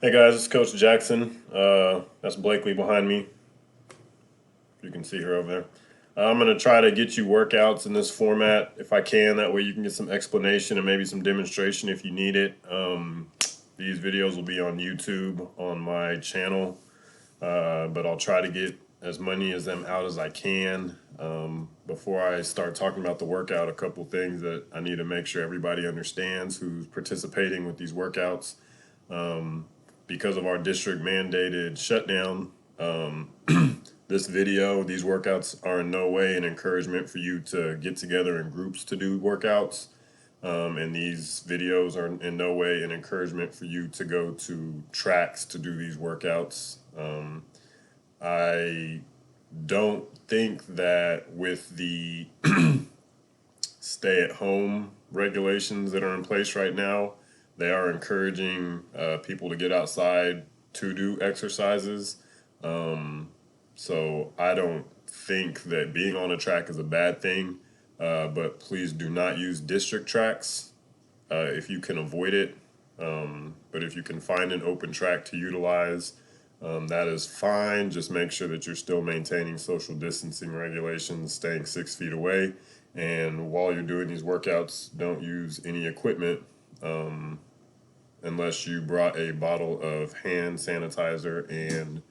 Hey guys, it's Coach Jackson. That's Blakely behind me. You can see her over there. I'm going to try to get you workouts in this format if I can. That way you can get some explanation and maybe some demonstration if you need it. These videos will be on YouTube on my channel, but I'll try to get as many of them out as I can. Before I start talking about the workout, a couple things that I need to make sure everybody understands who's participating with these workouts. Because of our district mandated shutdown, this video, these workouts are in no way an encouragement for you to get together in groups to do workouts. And these videos are in no way an encouragement for you to go to tracks to do these workouts. I don't think that with the stay at home regulations that are in place right now, they are encouraging people to get outside to do exercises. So I don't think that being on a track is a bad thing, but please do not use district tracks if you can avoid it. But if you can find an open track to utilize, that is fine. Just make sure that you're still maintaining social distancing regulations, staying 6 feet away. And while you're doing these workouts, don't use any equipment unless you brought a bottle of hand sanitizer and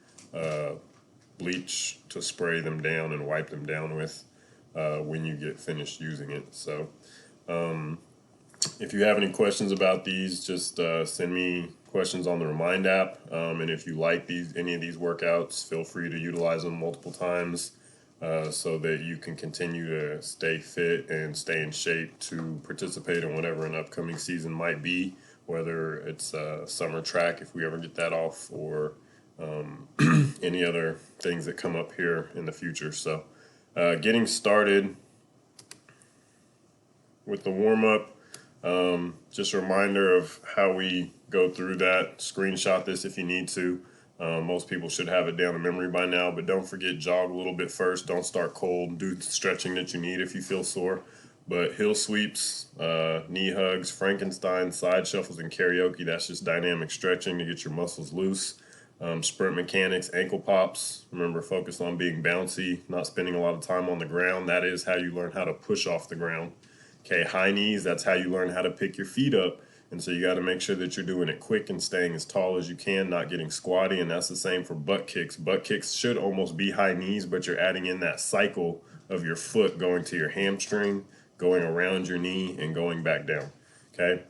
bleach to spray them down and wipe them down with when you get finished using it. So if you have any questions about these, just send me questions on the Remind app. And if you like any of these workouts, feel free to utilize them multiple times so that you can continue to stay fit and stay in shape to participate in whatever an upcoming season might be, whether it's summer track, if we ever get that off, or any other things that come up here in the future. So getting started with the warm-up, just a reminder of how we go through that. Screenshot this if you need to. Most people should have it down in memory by now, but don't forget, jog a little bit first. Don't start cold. Do the stretching that you need if you feel sore. But hill sweeps, knee hugs, Frankenstein, side shuffles, and karaoke, that's just dynamic stretching to get your muscles loose. Sprint mechanics, ankle pops. Remember, focus on being bouncy, not spending a lot of time on the ground. That is how you learn how to push off the ground. Okay, high knees, that's how you learn how to pick your feet up. And so you got to make sure that you're doing it quick and staying as tall as you can, not getting squatty. And that's the same for butt kicks. Butt kicks should almost be high knees, but you're adding in that cycle of your foot going to your hamstring, going around your knee, and going back down. Okay,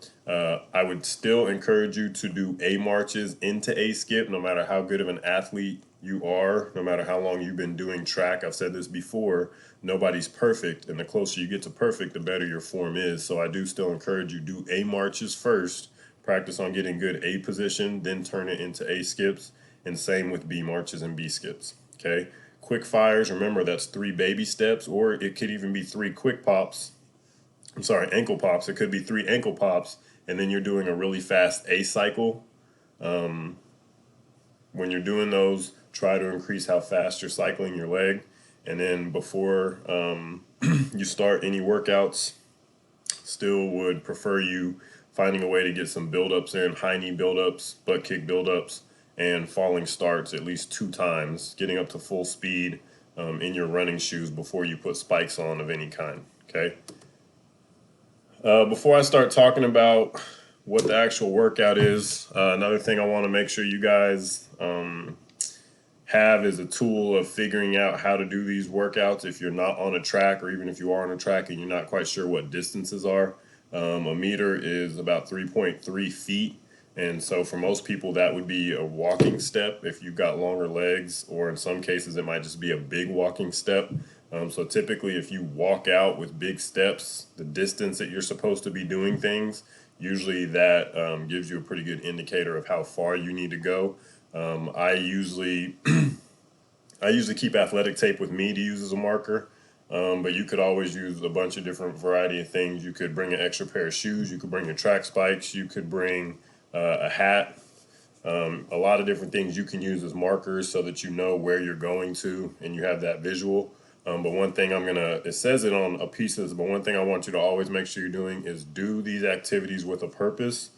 I would still encourage you to do A marches into A skip, no matter how good of an athlete you are, no matter how long you've been doing track. I've said this before, nobody's perfect, and the closer you get to perfect, the better your form is. So I do still encourage you, do A marches first, practice on getting good A position, then turn it into A skips, and same with B marches and B skips. Okay, quick fires, remember that's 3 baby steps, or it could even be 3 quick pops. I'm sorry, ankle pops. It could be 3 ankle pops, and then you're doing a really fast A cycle. When you're doing those, try to increase how fast you're cycling your leg. And then before you start any workouts, still would prefer you finding a way to get some buildups in, high knee buildups, butt kick buildups, and falling starts at least 2 times, getting up to full speed in your running shoes before you put spikes on of any kind. Okay. Before I start talking about what the actual workout is, another thing I want to make sure you guys have is a tool of figuring out how to do these workouts if you're not on a track, or even if you are on a track and you're not quite sure what distances are. A meter is about 3.3 feet. And so for most people, that would be a walking step if you've got longer legs, or in some cases, it might just be a big walking step. So typically, if you walk out with big steps, the distance that you're supposed to be doing things, usually that gives you a pretty good indicator of how far you need to go. I usually keep athletic tape with me to use as a marker. But you could always use a bunch of different variety of things. You could bring an extra pair of shoes. You could bring your track spikes. You could bring a hat. A lot of different things you can use as markers so that you know where you're going to and you have that visual. But one thing it says it on a piece of this, but one thing I want you to always make sure you're doing is do these activities with a purpose.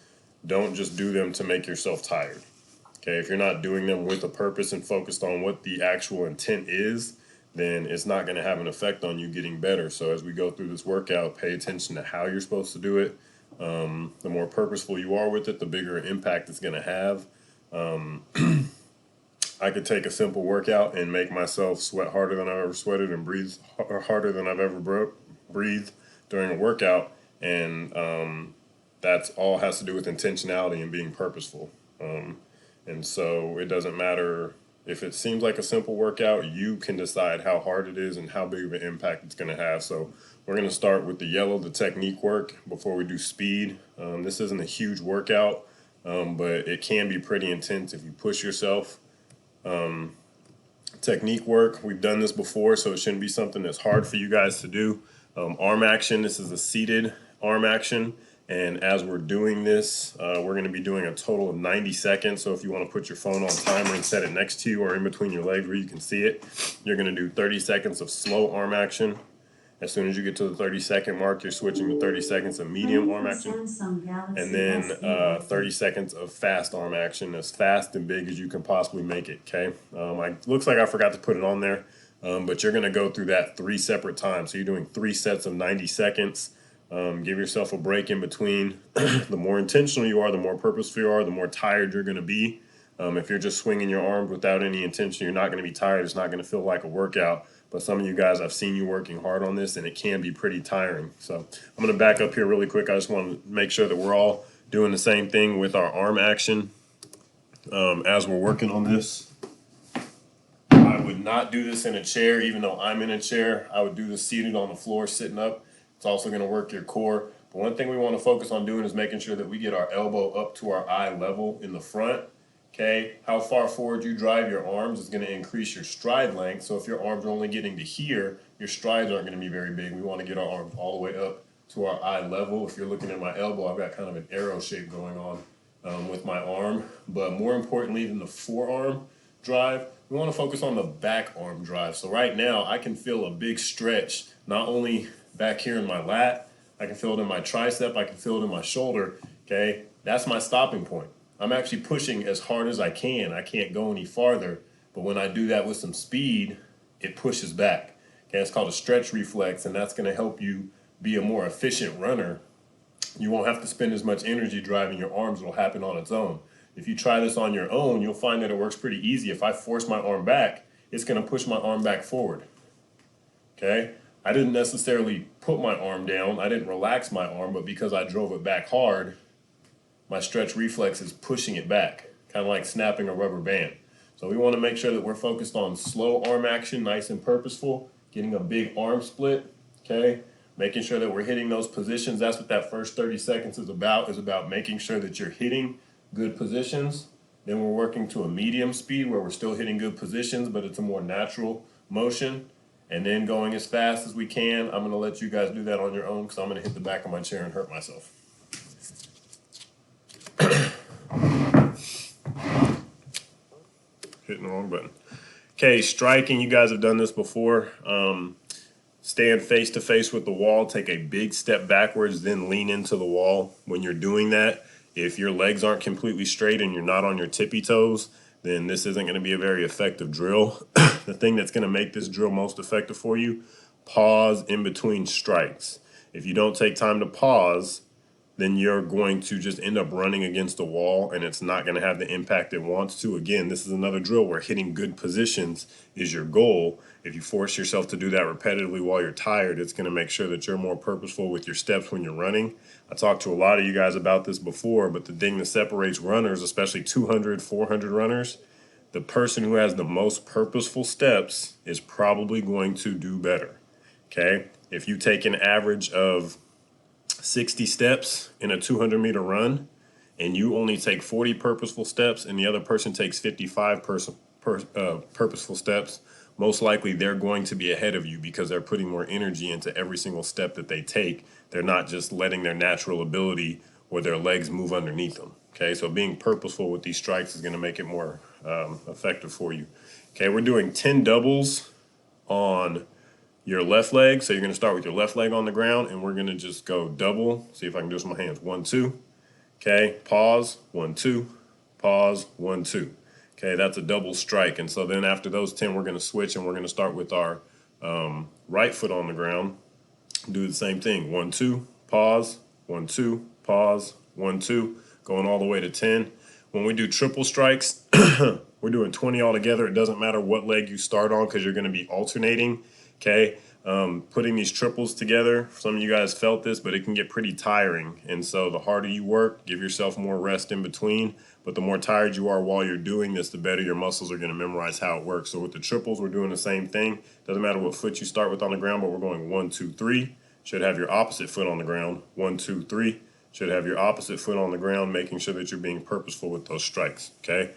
Don't just do them to make yourself tired. Okay, if you're not doing them with a purpose and focused on what the actual intent is, then it's not going to have an effect on you getting better. So as we go through this workout, pay attention to how you're supposed to do it. The more purposeful you are with it, the bigger impact it's going to have. I could take a simple workout and make myself sweat harder than I've ever sweated and breathe harder than I've ever breathed during a workout. And that's all has to do with intentionality and being purposeful. And so it doesn't matter if it seems like a simple workout, you can decide how hard it is and how big of an impact it's going to have. So we're going to start with the yellow, the technique work, before we do speed. This isn't a huge workout, but it can be pretty intense if you push yourself. Technique work, we've done this before, so it shouldn't be something that's hard for you guys to do. Arm action, this is a seated arm action. And as we're doing this, we're going to be doing a total of 90 seconds. So if you want to put your phone on timer and set it next to you or in between your legs where you can see it, you're going to do 30 seconds of slow arm action. As soon as you get to the 30-second mark, you're switching to 30 seconds of medium arm action. And then 30 seconds of fast arm action, as fast and big as you can possibly make it, okay? Looks like I forgot to put it on there, but you're going to go through that 3 separate times. So you're doing 3 sets of 90 seconds. Give yourself a break in between. The more intentional you are, the more purposeful you are, the more tired you're going to be. If you're just swinging your arms without any intention, you're not going to be tired. It's not going to feel like a workout. But some of you guys, I've seen you working hard on this, and it can be pretty tiring. So I'm going to back up here really quick. I just want to make sure that we're all doing the same thing with our arm action as we're working on this. I would not do this in a chair, even though I'm in a chair. I would do this seated on the floor, sitting up. It's also going to work your core. But one thing we want to focus on doing is making sure that we get our elbow up to our eye level in the front. Okay, how far forward you drive your arms is going to increase your stride length. So if your arms are only getting to here, your strides aren't going to be very big. We want to get our arms all the way up to our eye level. If you're looking at my elbow, I've got kind of an arrow shape going on with my arm. But more importantly than the forearm drive, we want to focus on the back arm drive. So right now, I can feel a big stretch, not only back here in my lat, I can feel it in my tricep, I can feel it in my shoulder, okay? That's my stopping point. I'm actually pushing as hard as I can. I can't go any farther, but when I do that with some speed, it pushes back. Okay, it's called a stretch reflex, and that's gonna help you be a more efficient runner. You won't have to spend as much energy driving your arms, it'll happen on its own. If you try this on your own, you'll find that it works pretty easy. If I force my arm back, it's gonna push my arm back forward, okay? I didn't necessarily put my arm down, I didn't relax my arm, but because I drove it back hard, my stretch reflex is pushing it back, kind of like snapping a rubber band. So we want to make sure that we're focused on slow arm action, nice and purposeful, getting a big arm split, okay? Making sure that we're hitting those positions. That's what that first 30 seconds is about making sure that you're hitting good positions. Then we're working to a medium speed where we're still hitting good positions, but it's a more natural motion. And then going as fast as we can. I'm going to let you guys do that on your own because I'm going to hit the back of my chair and hurt myself. Hitting the wrong button. Okay, striking. You guys have done this before. Stand face to face with the wall. Take a big step backwards, then lean into the wall. When you're doing that, if your legs aren't completely straight and you're not on your tippy toes, then this isn't going to be a very effective drill. The thing that's going to make this drill most effective for you, pause in between strikes. If you don't take time to pause, then you're going to just end up running against the wall and it's not going to have the impact it wants to. Again, this is another drill where hitting good positions is your goal. If you force yourself to do that repetitively while you're tired, it's going to make sure that you're more purposeful with your steps when you're running. I talked to a lot of you guys about this before, but the thing that separates runners, especially 200, 400 runners, the person who has the most purposeful steps is probably going to do better, okay? If you take an average of 60 steps in a 200-meter run, and you only take 40 purposeful steps, and the other person takes 55 purposeful steps, most likely they're going to be ahead of you because they're putting more energy into every single step that they take. They're not just letting their natural ability or their legs move underneath them. Okay, so being purposeful with these strikes is going to make it more effective for you. Okay, we're doing 10 doubles on your left leg. So you're going to start with your left leg on the ground, and we're going to just go double. See if I can do this with my hands. 1, 2. Okay, pause. 1, 2. pause, 1, 2. Okay, that's a double strike. And so then after those 10, we're going to switch and we're going to start with our right foot on the ground. Do the same thing. 1, 2, pause, 1, 2, pause, 1, 2, going all the way to 10. When we do triple strikes, we're doing 20 altogether. It doesn't matter what leg you start on because you're going to be alternating. Okay, putting these triples together. Some of you guys felt this, but it can get pretty tiring. And so the harder you work, give yourself more rest in between. But the more tired you are while you're doing this, the better your muscles are going to memorize how it works. So with the triples, we're doing the same thing. Doesn't matter what foot you start with on the ground, but we're going 1, 2, 3. Should have your opposite foot on the ground. 1, 2, 3. Should have your opposite foot on the ground, making sure that you're being purposeful with those strikes. Okay.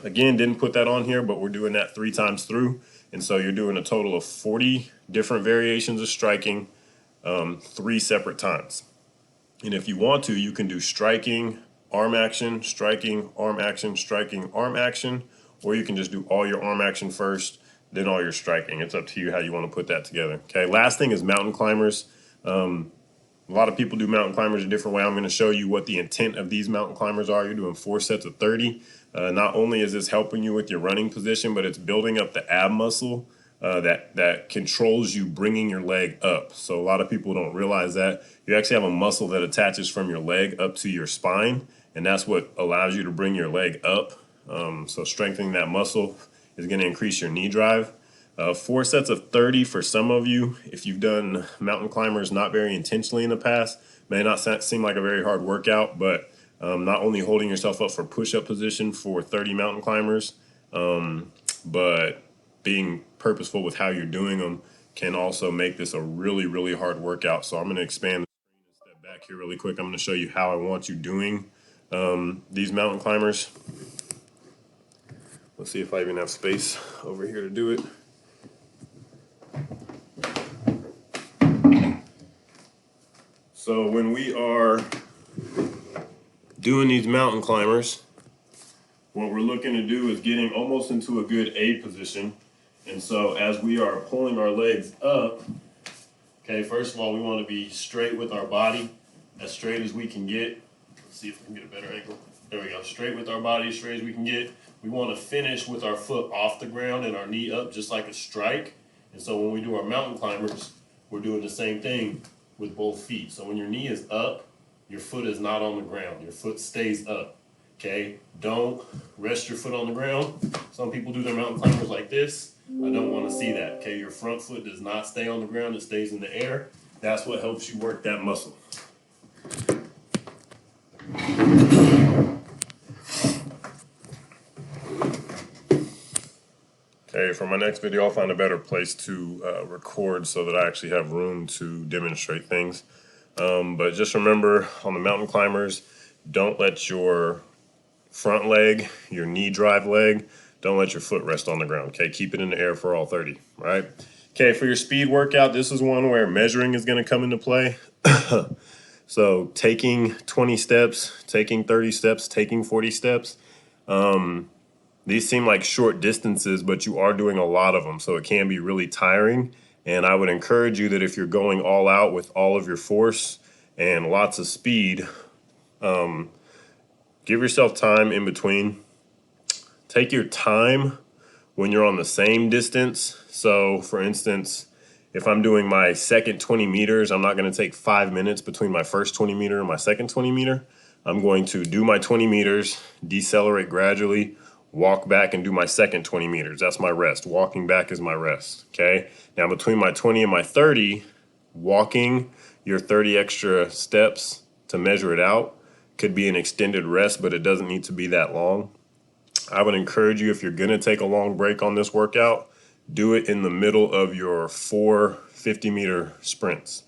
Again, didn't put that on here, but we're doing that 3 times through. And so you're doing a total of 40 different variations of striking 3 separate times. And if you want to, you can do striking, arm action, striking, arm action, striking, arm action, or you can just do all your arm action first, then all your striking. It's up to you how you want to put that together. Okay, last thing is mountain climbers. A lot of people do mountain climbers a different way. I'm going to show you what the intent of these mountain climbers are. You're doing 4 sets of 30. Not only is this helping you with your running position, but it's building up the ab muscle that controls you bringing your leg up. So a lot of people don't realize that. You actually have a muscle that attaches from your leg up to your spine, and that's what allows you to bring your leg up. So strengthening that muscle is going to increase your knee drive. 4 sets of 30 for some of you, if you've done mountain climbers not very intentionally in the past, may not seem like a very hard workout, but not only holding yourself up for push-up position for 30 mountain climbers, but being purposeful with how you're doing them can also make this a really, really hard workout. So I'm going to expand the screen and step back here really quick. I'm going to show you how I want you doing these mountain climbers. Let's see if I even have space over here to do it. So when we are doing these mountain climbers, what we're looking to do is getting almost into a good A position. And so as we are pulling our legs up, okay, first of all, we want to be straight with our body, as straight as we can get. Let's see if we can get a better angle. There we go, straight with our body, as straight as we can get. We want to finish with our foot off the ground and our knee up just like a strike. And so when we do our mountain climbers, we're doing the same thing with both feet. So when your knee is up, your foot is not on the ground. Your foot stays up. Okay? Don't rest your foot on the ground. Some people do their mountain climbers like this. I don't want to see that. Okay? Your front foot does not stay on the ground. It stays in the air. That's what helps you work that muscle. Okay, for my next video, I'll find a better place to record so that I actually have room to demonstrate things. But just remember, on the mountain climbers, don't let your front leg, your knee drive leg, don't let your foot rest on the ground. Okay, keep it in the air for all 30, right? Okay, for your speed workout, this is one where measuring is going to come into play. So taking 20 steps, taking 30 steps, taking 40 steps. These seem like short distances, but you are doing a lot of them, so it can be really tiring. And I would encourage you that if you're going all out with all of your force and lots of speed, give yourself time in between. Take your time when you're on the same distance. So, for instance, if I'm doing my second 20 meters, I'm not going to take 5 minutes between my first 20 meter and my second 20 meter. I'm going to do my 20 meters, decelerate gradually, walk back and do my second 20 meters. That's my rest. Walking back is my rest. Okay. Now between my 20 and my 30, walking your 30 extra steps to measure it out could be an extended rest, but it doesn't need to be that long. I would encourage you, if you're going to take a long break on this workout, do it in the middle of your 4 50-meter sprints.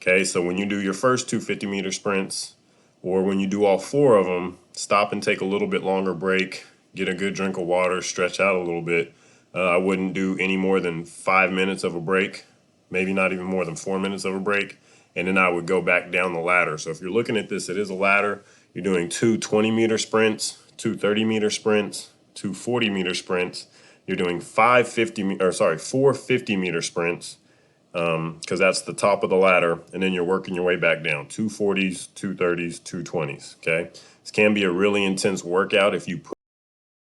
Okay. So when you do your first 2 50-meter sprints, or when you do all 4 of them, stop and take a little bit longer break. Get a good drink of water, stretch out a little bit. I wouldn't do any more than 5 minutes of a break, maybe not even more than 4 minutes of a break, and then I would go back down the ladder. So if you're looking at this, it is a ladder. You're doing 2 20-meter sprints, 2 30-meter sprints, 2 40-meter sprints. You're doing 4 50-meter sprints, because that's the top of the ladder, and then you're working your way back down. 2 40s, 2 30s, 2 20s, okay? This can be a really intense workout if you